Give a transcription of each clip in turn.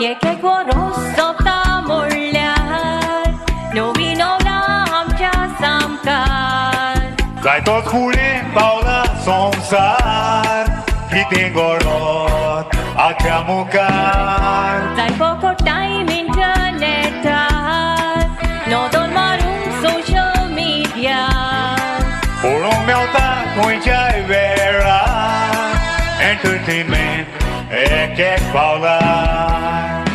येखेको रोसता मोडल्यार नवी नवरा आमच्या सामकार जायतोच फुडें पावला संवसार कितें घडत आख्या मुखार जाय फोको टायम इंटरनेटार नोंदोन मारूंक सोशल मिडिया पळोवंक मेवता खंयच्याय वेळार एंटरटेनमेंट एक एक पावलार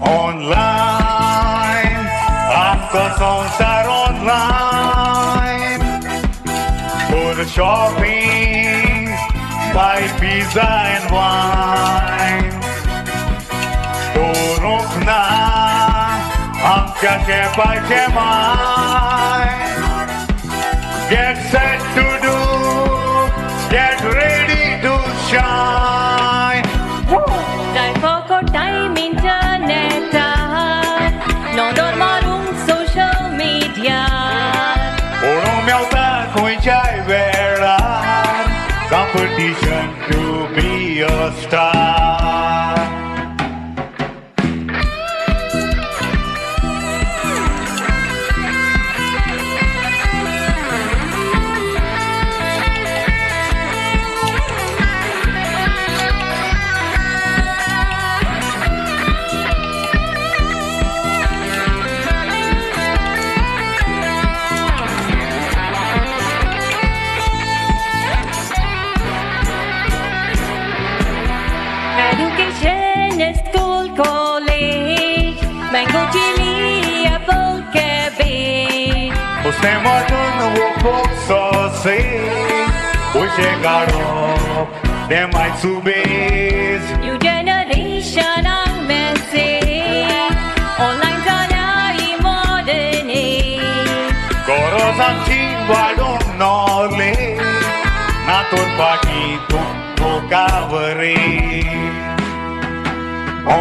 ऑनलायन आमचो संवसार online for shopping, buy pizza and wine. Torok na amcha shepache mind. Get set to do, get ready to shine. जाय फोको टायम इंटरनेटार नोंदोन मारूंक सोशल मिडिया पळोवंक मेवता खंयच्याय वेळार competition to be a star. Education, school, college, mango, chili, apple, cabbage. Usted modern workbook sausage, we chegaram, them might subes. New generation ang message, online sana modern age. Goros amchi wadon knowledge, nator paki tukko coverage.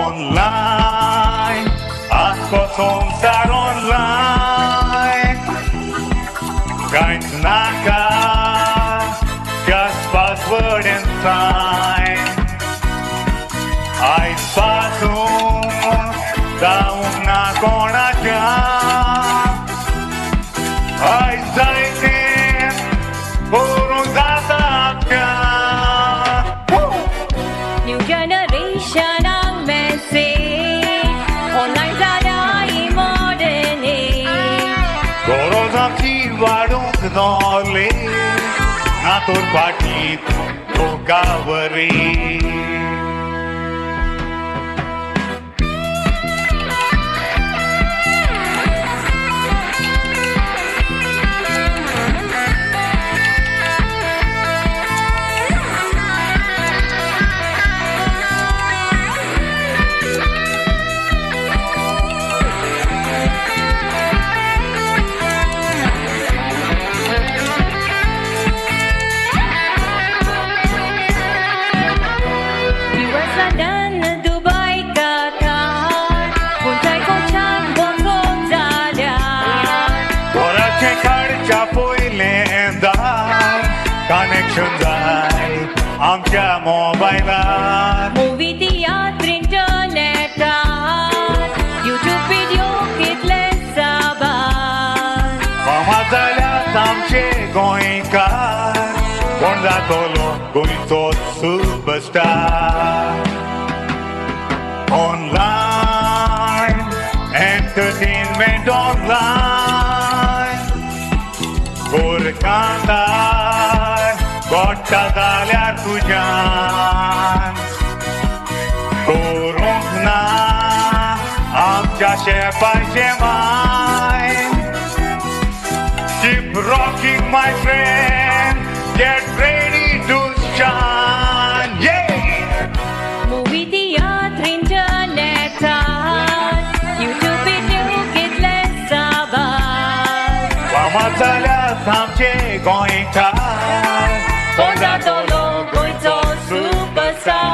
Online, asko संसार online. Kainz naka, just password and sign. Aiz pasun, daun na konacha. Aiz zaitin, purun zasakya. New generation ang message, online sana modern age. Goros amchi wadon knowledge, nator paki tukko coverage. US, London, Dubai, Qatar, Punta Kochang, Bongo, Zalyar. Korache khadcha poilendar, connection जाय आमच्या मोबायलार. Movie, theatre, internetar, YouTube video, कितले साबार. फामाद जाल्यात आमचे गोंयकार, कोण जातलो गोंयचो सुपरस्टार. ऑनलायन एंटरटेनमेंट ऑनलायन गोरकांतार गोडटा जाल्यार तुज्यान करूंक ना आमच्या शेफाचे मायन. Keep rocking, my friend. Get ready to shine. Yeah. Movie, theatre, internetar, YouTube video, कितले साबार. फामाद जाल्यात आमचे गोंयकार, कोण जातलो गोंयचो सुपरस्टार.